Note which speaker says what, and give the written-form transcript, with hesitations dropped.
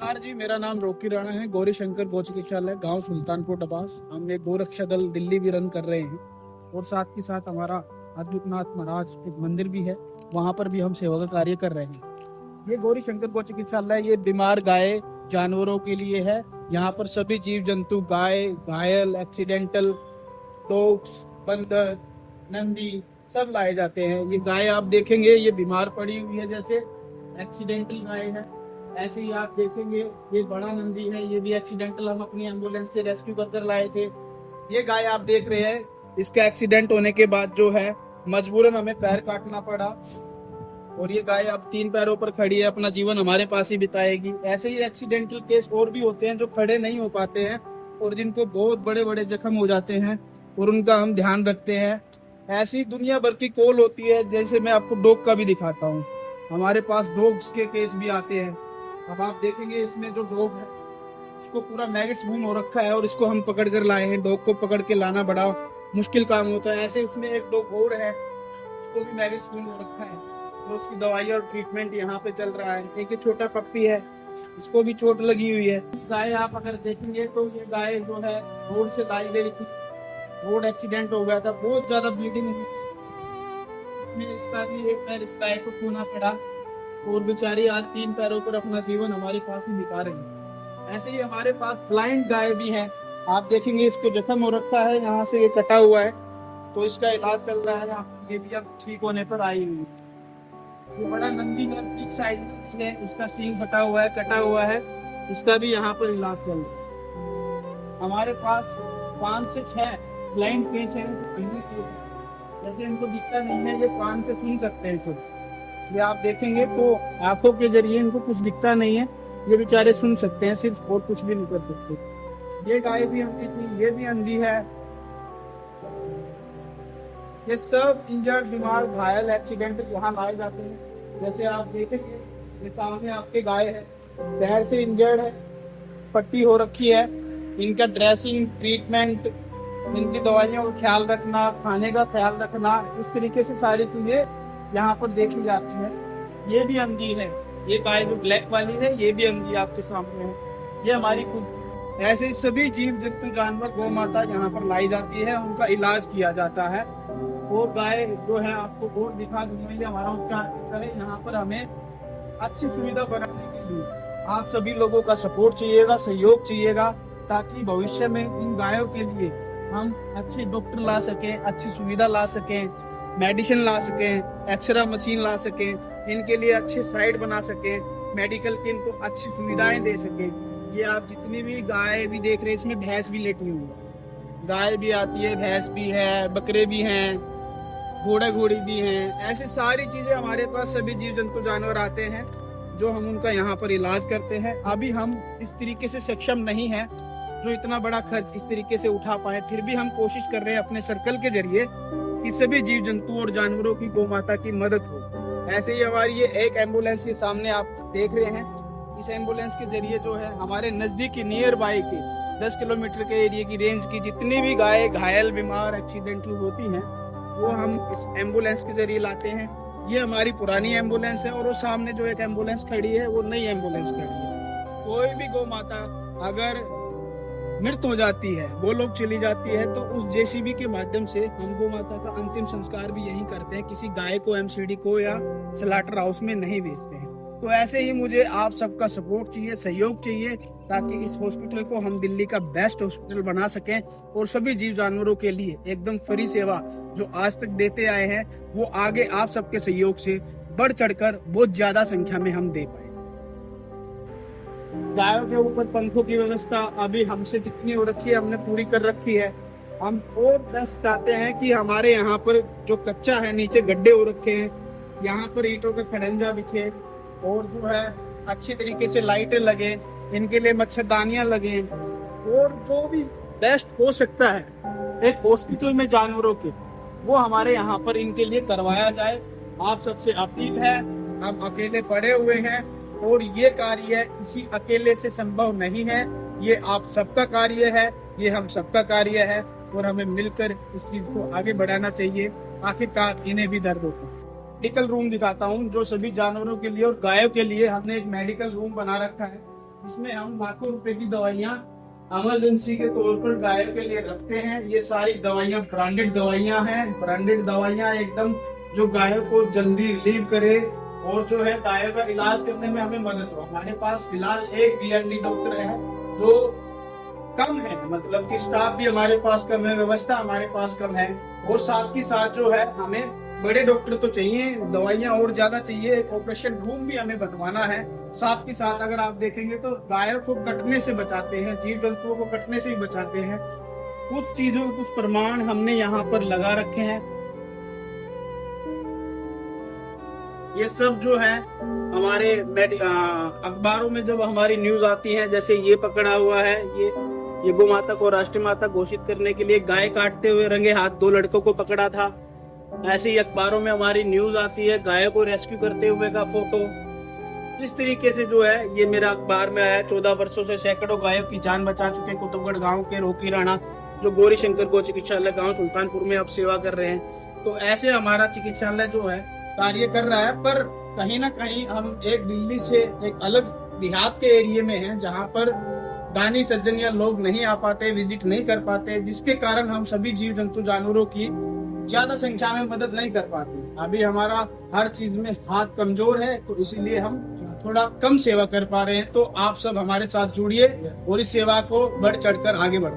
Speaker 1: नमस्कार जी, मेरा नाम रोकी राणा है। गौरी शंकर गौ चिकित्सालय, गांव सुल्तानपुर डबास। हम एक गोरक्षा दल दिल्ली भी रन कर रहे हैं और साथ ही साथ हमारा आदित्यनाथ महाराज एक मंदिर भी है, वहां पर भी हम सेवा का कार्य कर रहे हैं। ये गौरी शंकर गौ चिकित्सालय ये बीमार गाय जानवरों के लिए है। यहाँ पर सभी जीव जंतु, गाय, घायल, एक्सीडेंटल, डॉग्स, बंदर, नंदी सब लाए जाते हैं। ये गाय आप देखेंगे ये बीमार पड़ी हुई है, जैसे एक्सीडेंटल गाय है। ऐसे ही आप देखेंगे ये बड़ा नंदी है, ये भी एक्सीडेंटल हम अपनी एम्बुलेंस से रेस्क्यू कर लाए थे। ये गाय आप देख रहे हैं, इसका एक्सीडेंट होने के बाद जो है मजबूरन हमें पैर काटना पड़ा और ये गाय अब 3 पैरों पर खड़ी है, अपना जीवन हमारे पास ही बिताएगी। ऐसे ही एक्सीडेंटल केस और भी होते हैं जो खड़े नहीं हो पाते हैं और जिनको बहुत बड़े बड़े जख्म हो जाते हैं और उनका हम ध्यान रखते हैं। ऐसी दुनिया भर की कॉल होती है। जैसे मैं आपको डॉग का भी दिखाता हूँ, हमारे पास डॉग्स के केस भी आते हैं। अब आप देखेंगे इसमें जो डॉग है उसको पूरा मैगेट्स वुंड हो रखा है और इसको हम पकड़ कर लाए हैं। डॉग को पकड़ के लाना बड़ा मुश्किल काम होता है। ऐसे उसमें एक डॉग और है, उसको भी मैगेट्स वुंड हो रखा है, तो उसकी दवाई और ट्रीटमेंट यहाँ पे चल रहा है। एक छोटा पप्पी है, इसको भी चोट लगी हुई है। गाय आप अगर देखेंगे तो ये गाय जो है रोड से लाई गई थी, रोड एक्सीडेंट हो गया था, बहुत ज्यादा ब्लीडिंग हुई। इसका भी एक पैर इस गाय को खोना पड़ा और बेचारी आज 3 पैरों पर अपना जीवन हमारे पास ही बिता रही है। ऐसे ही हमारे पास ब्लाइंड गाय भी है। आप देखेंगे इसको जख्म हो रखा है, यहाँ से ये कटा हुआ है, तो इसका इलाज चल रहा है। ये भी अब ठीक होने पर आई हुई है। ये बड़ा नंदी पीछे साइड में है, इसका सींग फटा हुआ है, कटा हुआ है, इसका भी यहाँ पर इलाज चल रहा है। हमारे पास 5 से 6 ब्लाइंड केस है। जैसे इनको दिखता नहीं है, ये कान से सुन सकते हैं सिर्फ। ये आप देखेंगे तो आंखों के जरिए इनको कुछ दिखता नहीं है, ये बेचारे सुन सकते हैं सिर्फ और कुछ भी नहीं कर सकते। ये गाय भी अंधी थी, ये भी अंधी है। ये सब इंजर्ड, बीमार, घायल, एक्सीडेंट यहाँ लाए जाते हैं। जैसे आप देखेंगे ये सामने आपके गाय है, पैर से इंजर्ड है, पट्टी हो रखी है। इनका ड्रेसिंग, ट्रीटमेंट, इनकी दवाइयों का ख्याल रखना, खाने का ख्याल रखना, इस तरीके से सारी चीजें यहाँ पर देखी जाती है। ये भी अंधी है, ये गाय जो ब्लैक वाली है ये भी अंधी आपके सामने है, ये हमारी खुद। ऐसे ही सभी जीव जंतु, जानवर, गौ माता यहाँ पर लाई जाती है, उनका इलाज किया जाता है। और गाय जो है आपको और दिखा दूंगा, ये हमारा उपचार केंद्र है। यहाँ पर हमें अच्छी सुविधा बनाने के लिए आप सभी लोगों का सपोर्ट चाहिएगा, सहयोग चाहिएगा, ताकि भविष्य में इन गायों के लिए हम अच्छे डॉक्टर ला सकें, अच्छी सुविधा ला सकें, मेडिसिन ला सकें, एक्सरे मशीन ला सकें, इनके लिए अच्छे साइट बना सकें, मेडिकल की इनको अच्छी सुविधाएं दे सकें। ये आप जितनी भी गाय भी देख रहे हैं, इसमें भैंस भी लेटी हुई है, गाय भी आती है, भैंस भी है, बकरे भी हैं, घोड़ा घोड़ी भी हैं। ऐसी सारी चीजें हमारे पास सभी जीव जंतु जानवर आते हैं जो हम उनका यहाँ पर इलाज करते हैं। अभी हम इस तरीके से सक्षम नहीं है जो इतना बड़ा खर्च इस तरीके से उठा पाए, फिर भी हम कोशिश कर रहे हैं अपने सर्कल के जरिए कि सभी जीव जंतु और जानवरों की गौ माता की मदद हो। ऐसे ही हमारी ये एक एम्बुलेंस के सामने आप देख रहे हैं, इस एम्बुलेंस के जरिए जो है हमारे नजदीकी नियर बाय के 10 किलोमीटर के एरिया की रेंज की जितनी भी गाय घायल, बीमार, एक्सीडेंटल होती हैं, वो हम इस एम्बुलेंस के जरिए लाते हैं। ये हमारी पुरानी एम्बुलेंस है और वो सामने जो एक एम्बुलेंस खड़ी है वो नई एम्बुलेंस खड़ी है। कोई भी गौ माता अगर मृत हो जाती है, वो लोग चली जाती है, तो उस जेसीबी के माध्यम से हम गौ माता का अंतिम संस्कार भी यही करते हैं, किसी गाय को एमसीडी को या स्लॉटर हाउस में नहीं बेचते हैं। तो ऐसे ही मुझे आप सबका सपोर्ट चाहिए, सहयोग चाहिए, ताकि इस हॉस्पिटल को हम दिल्ली का बेस्ट हॉस्पिटल बना सकें और सभी जीव जानवरों के लिए एकदम फ्री सेवा जो आज तक देते आए हैं वो आगे आप सबके सहयोग से बढ़ चढ़कर बहुत ज्यादा संख्या में हम दे पाए। गायों के ऊपर पंखों की व्यवस्था अभी हमसे जितनी हो रखी है हमने पूरी कर रखी है। हम और बेस्ट चाहते हैं कि हमारे यहाँ पर जो कच्चा है, नीचे गड्ढे हो रखे हैं, यहाँ पर ईंटों का खड़ंजा बिछे और जो है अच्छी तरीके से लाइटें लगे, इनके लिए मच्छरदानियां लगे और जो भी बेस्ट हो सकता है एक हॉस्पिटल में जानवरों के, वो हमारे यहाँ पर इनके लिए करवाया जाए। आप सबसे अपील है, हम अकेले पड़े हुए हैं और ये कार्य किसी अकेले से संभव नहीं है, ये आप सबका कार्य है, ये हम सबका कार्य है और हमें मिलकर इस चीज को आगे बढ़ाना चाहिए। आखिरकार इन्हें भी दर्द होता है। मेडिकल रूम दिखाता हूँ जो सभी जानवरों के लिए और गायों के लिए हमने एक मेडिकल रूम बना रखा है। इसमें हम लाखों रुपए की दवाइयाँ इमरजेंसी के तौर पर गायों के लिए रखते हैं। ये सारी दवाइयाँ ब्रांडेड दवाइयाँ हैं, ब्रांडेड दवाइयाँ एकदम जो गायों को जल्दी रिलीव करे और जो है गायों का इलाज करने में हमें मदद हो। हमारे पास फिलहाल एक VND डॉक्टर है जो कम है, मतलब कि स्टाफ भी हमारे पास कम है, व्यवस्था हमारे पास कम है, और साथ ही साथ जो है हमें बड़े डॉक्टर तो चाहिए, दवाइयाँ और ज्यादा चाहिए, एक ऑपरेशन रूम भी हमें बनवाना है। साथ ही साथ अगर आप देखेंगे तो गायों को कटने से बचाते हैं, जीव जंतुओं को कटने से ही बचाते हैं। कुछ चीजों कुछ प्रमाण हमने यहाँ पर लगा रखे हैं। ये सब जो है हमारे अखबारों में जब हमारी न्यूज आती है, जैसे ये पकड़ा हुआ है, ये गौ माता को राष्ट्रीय माता घोषित करने के लिए गाय काटते हुए रंगे हाथ 2 लड़कों को पकड़ा था। ऐसे ही अखबारों में हमारी न्यूज आती है गायों को रेस्क्यू करते हुए का फोटो। इस तरीके से जो है ये मेरा अखबार में आया। 14 वर्षों से सैकड़ों गायों की जान बचा चुके कुतुबगढ़ गांव के रोकी राणा, जो गौरी शंकर गौ चिकित्सालय गांव सुल्तानपुर में अब सेवा कर रहे हैं। तो ऐसे हमारा चिकित्सालय जो है कार्य कर रहा है, पर कहीं ना कहीं हम एक दिल्ली से एक अलग देहात के एरिया में हैं, जहाँ पर दानी सज्जन या लोग नहीं आ पाते, विजिट नहीं कर पाते, जिसके कारण हम सभी जीव जंतु जानवरों की ज्यादा संख्या में मदद नहीं कर पाते। अभी हमारा हर चीज में हाथ कमजोर है, तो इसीलिए हम थोड़ा कम सेवा कर पा रहे हैं। तो आप सब हमारे साथ जुड़िए और इस सेवा को बढ़ चढ़कर आगे बढ़ो।